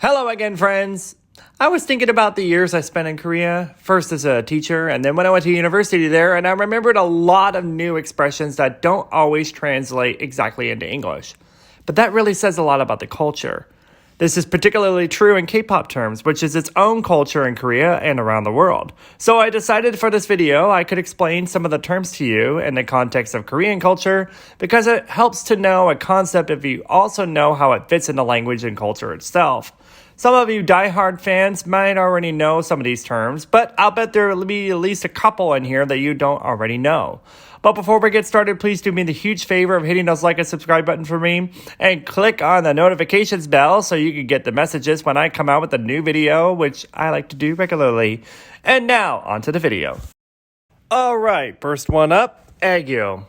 Hello again, friends. I was thinking about the years I spent in Korea, first as a teacher and then when I went to university there, and I remembered a lot of new expressions that don't always translate exactly into English. But that really says a lot about the culture. This is particularly true in K-pop terms, which is its own culture in Korea and around the world. So I decided for this video I could explain some of the terms to you in the context of Korean culture because it helps to know a concept if you also know how it fits in the language and culture itself. Some of you diehard fans might already know some of these terms, but I'll bet there will be at least a couple in here that you don't already know. But before we get started, please do me the huge favor of hitting those like and subscribe button for me and click on the notifications bell so you can get the messages when I come out with a new video, which I like to do regularly. And now, onto the video. Alright, first one up, Aegyo.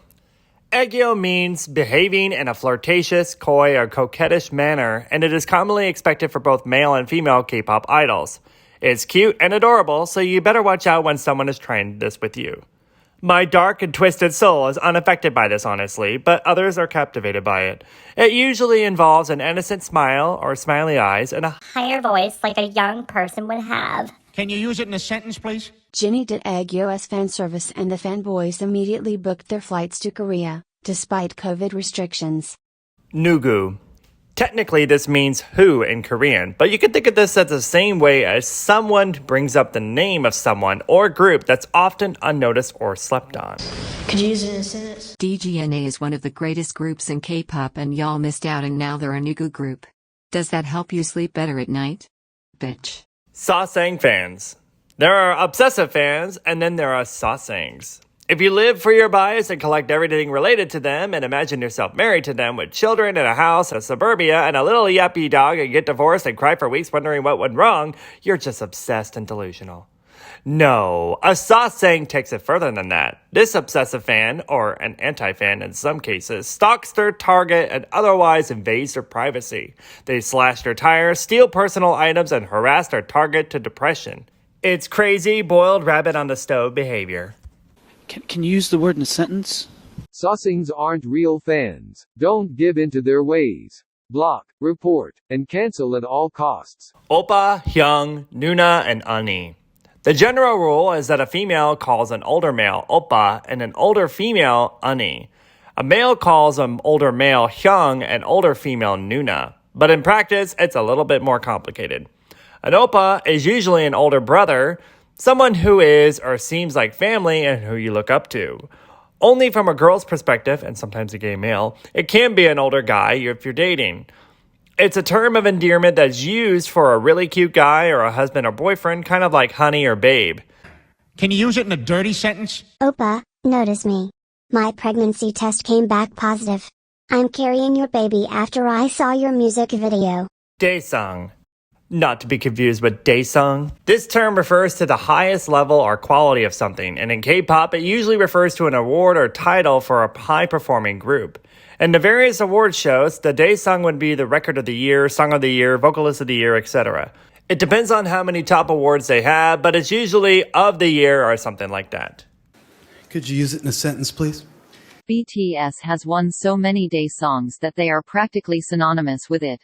Eggio means behaving in a flirtatious, coy, or coquettish manner, and it is commonly expected for both male and female K-pop idols. It's cute and adorable, so you better watch out when someone is trying this with you. My dark and twisted soul is unaffected by this, honestly, but others are captivated by it. It usually involves an innocent smile or smiley eyes and a higher voice like a young person would have. Can you use it in a sentence, please? Jennie did Aegyo as fan service and the fanboys immediately booked their flights to Korea, despite COVID restrictions. Nugu. Technically, this means who in Korean, but you can think of this as the same way as someone brings up the name of someone or group that's often unnoticed or slept on. Could you use it in a sentence? DGNA is one of the greatest groups in K-pop and y'all missed out and now they're a Nugu group. Does that help you sleep better at night? Bitch. Sasaeng fans. There are obsessive fans, and then there are Sasaengs. If you live for your bias and collect everything related to them and imagine yourself married to them with children and a house, a suburbia, and a little yappy dog and get divorced and cry for weeks wondering what went wrong, you're just obsessed and delusional. No, a Sasaeng takes it further than that. This obsessive fan, or an anti-fan in some cases, stalks their target and otherwise invades their privacy. They slash their tires, steal personal items, and harass their target to depression. It's crazy, boiled rabbit on the stove behavior. Can you use the word in a sentence? Sasaengs aren't real fans. Don't give in to their ways. Block, report, and cancel at all costs. Oppa, Hyung, Noona, and Unnie. The general rule is that a female calls an older male Oppa and an older female Unnie. A male calls an older male Hyung and older female Noona. But in practice, it's a little bit more complicated. An Oppa is usually an older brother, someone who is or seems like family and who you look up to. Only from a girl's perspective, and sometimes a gay male, it can be an older guy if you're dating. It's a term of endearment that's used for a really cute guy or a husband or boyfriend, kind of like honey or babe. Can you use it in a dirty sentence? Oppa, notice me. My pregnancy test came back positive. I'm carrying your baby after I saw your music video. Daesang. Not to be confused with Daesung. This term refers to the highest level or quality of something, and in K-pop it usually refers to an award or title for a high-performing group. In the various award shows, the Daesang would be the Record of the Year, Song of the Year, Vocalist of the Year, etc. It depends on how many top awards they have, but it's usually of the year or something like that. Could you use it in a sentence, please? BTS has won so many Daesangs that they are practically synonymous with it.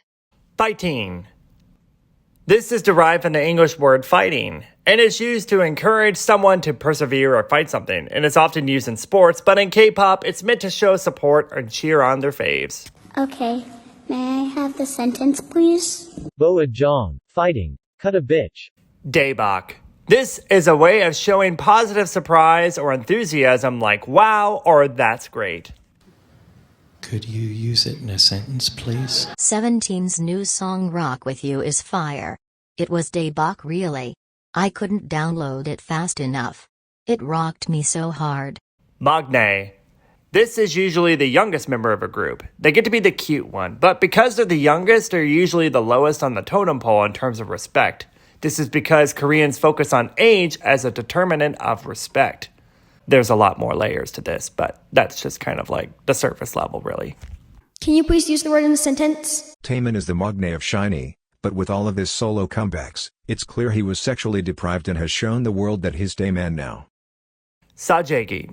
Hwaiting. This is derived from the English word fighting, and it's used to encourage someone to persevere or fight something, and it's often used in sports, but in K-pop, it's meant to show support and cheer on their faves. Okay, may I have the sentence, please? Ulzzang, fighting, cut a bitch. Debac. This is a way of showing positive surprise or enthusiasm like wow or that's great. Could you use it in a sentence, please? 17's new song Rock With You is fire. It was Daebak really. I couldn't download it fast enough. It rocked me so hard. Magnay. This is usually the youngest member of a group. They get to be the cute one, but because they're the youngest, they're usually the lowest on the totem pole in terms of respect. This is because Koreans focus on age as a determinant of respect. There's a lot more layers to this, but that's just kind of like the surface level, really. Can you please use the word in a sentence? Taemin is the Maknae of SHINee, but with all of his solo comebacks, it's clear he was sexually deprived and has shown the world that he's day man now. Sajegi.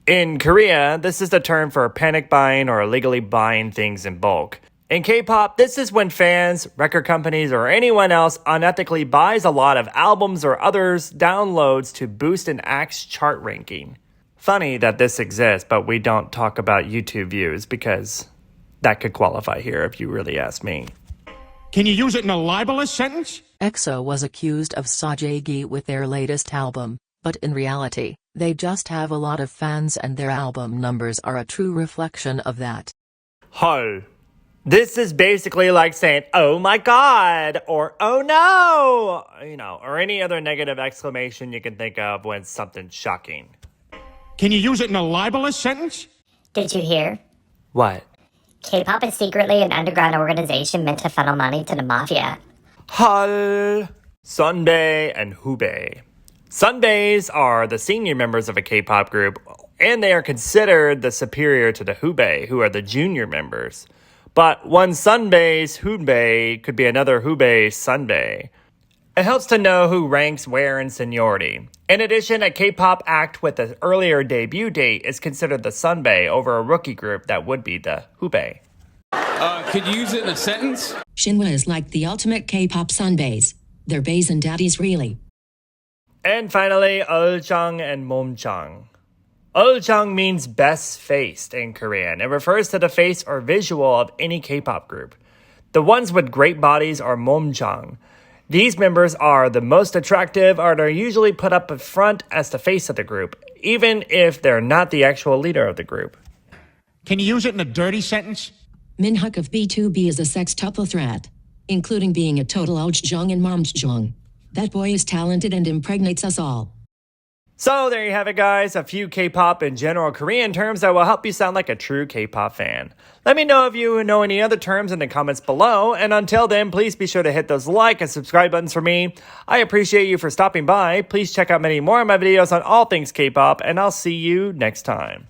In Korea, this is the term for panic buying or illegally buying things in bulk. In K-pop, this is when fans, record companies, or anyone else unethically buys a lot of albums or others downloads to boost an act's chart ranking. Funny that this exists, but we don't talk about YouTube views because that could qualify here if you really ask me. Can you use it in a libelous sentence? EXO was accused of Sajaegi with their latest album, but in reality, they just have a lot of fans and their album numbers are a true reflection of that. Hol. This is basically like saying, oh my god, or oh no, or any other negative exclamation you can think of when something's shocking. Can you use it in a libelous sentence? Did you hear? What? K-pop is secretly an underground organization meant to funnel money to the mafia. Hol. Sunbay and Hoobae. Sunbays are the senior members of a K-pop group, and they are considered the superior to the Hoobae, who are the junior members. But one Sunbay's Hoobae could be another Hoobae's Sunbay. It helps to know who ranks where in seniority. In addition, a K-pop act with an earlier debut date is considered the Sunbay over a rookie group that would be the Hoobae. Could you use it in a sentence? Shinhwa is like the ultimate K-pop Sunbays. They're bays and daddies really. And finally, Ulchang and Monchong. Ulchang means best-faced in Korean. It refers to the face or visual of any K-pop group. The ones with great bodies are Momzzang. These members are the most attractive and are usually put up front as the face of the group, even if they're not the actual leader of the group. Can you use it in a dirty sentence? Minhyuk of BTOB is a sextuple threat, including being a total Ulchang and Momzzang. That boy is talented and impregnates us all. So there you have it, guys. A few K-pop and general Korean terms that will help you sound like a true K-pop fan. Let me know if you know any other terms in the comments below. And until then, please be sure to hit those like and subscribe buttons for me. I appreciate you for stopping by. Please check out many more of my videos on all things K-pop, and I'll see you next time.